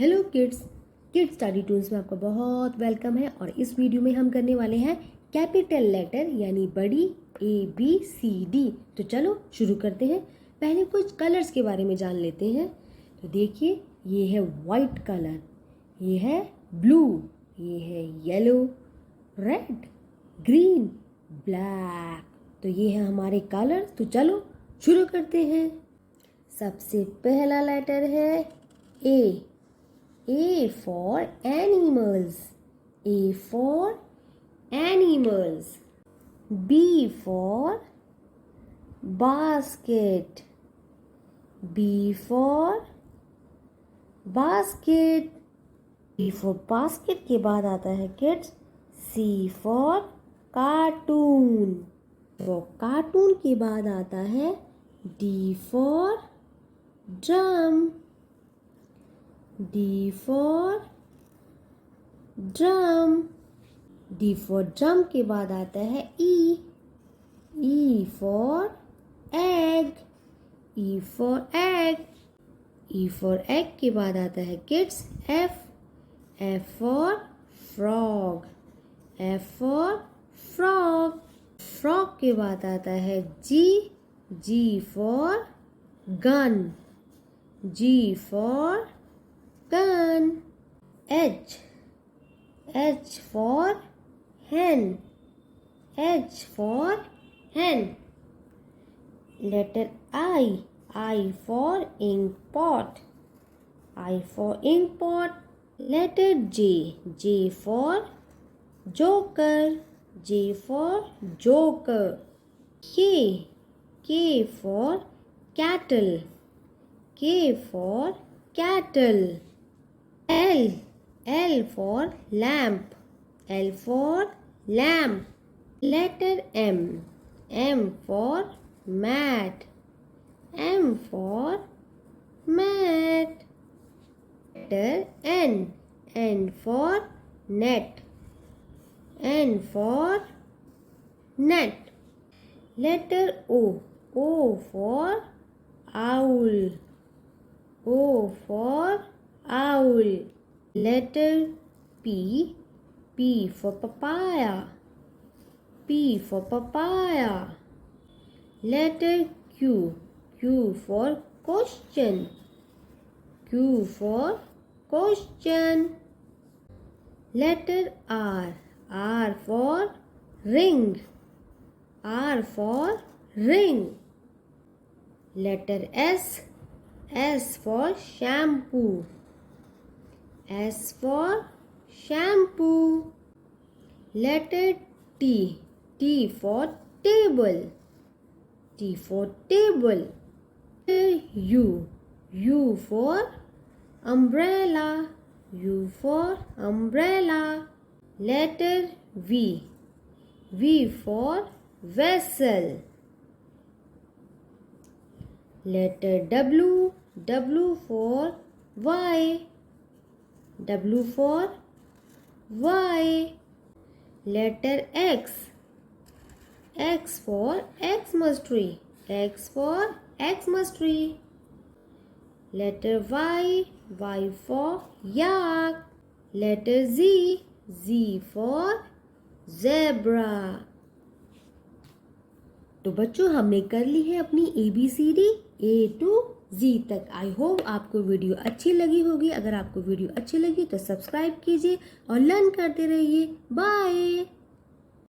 Hello kids, kids study Toons में आपका बहुत वेलकम है। और इस वीडियो में हम करने वाले हैं कैपिटल लेटर यानी बड़ी ABCD। तो चलो शुरू करते हैं। पहले कुछ कलर्स के बारे में जान लेते हैं। तो देखिए, ये है वाइट कलर, ये है ब्लू, ये है येलो, रेड, ग्रीन, ब्लैक। तो ये है हमारे कलर। तो चलो शुरू करते हैं। सबसे पहला लेटर है A for animals, A for animals. B for basket, B for basket. B for basket के बाद आता है kids C for cartoon. for cartoon के बाद आता है D for drum, D for drum. D for drum के बाद आता है E for egg, E for egg. E for egg के बाद आता है kids F for frog, F for frog. frog के बाद आता है G for gun, G for gun. H for hen, H for hen. Letter I for ink pot, I for ink pot. Letter J for joker, J for joker. K for cattle, K for cattle. L for lamp, L for lamp. Letter M for mat, M for mat. Letter N for net, N for net. Letter O for owl, O for owl. Letter P for papaya, P for papaya. Letter Q for question, Q for question. Letter R for ring, R for ring. Letter S for shampoo, S for shampoo. Letter T for table, T for table. U for umbrella, U for umbrella. Letter V for vessel. Letter W for Y, W for Y. Letter X for Xmas tree, X for Xmas tree. Letter Y for yak. Letter Z for zebra. तो बच्चों, हमने कर ली है अपनी ABCD A to Z तक। I hope आपको video अच्छी लगी होगी। अगर आपको वीडियो अच्छी लगी तो सब्सक्राइब कीजिए और लर्न करते रहिए। बाय।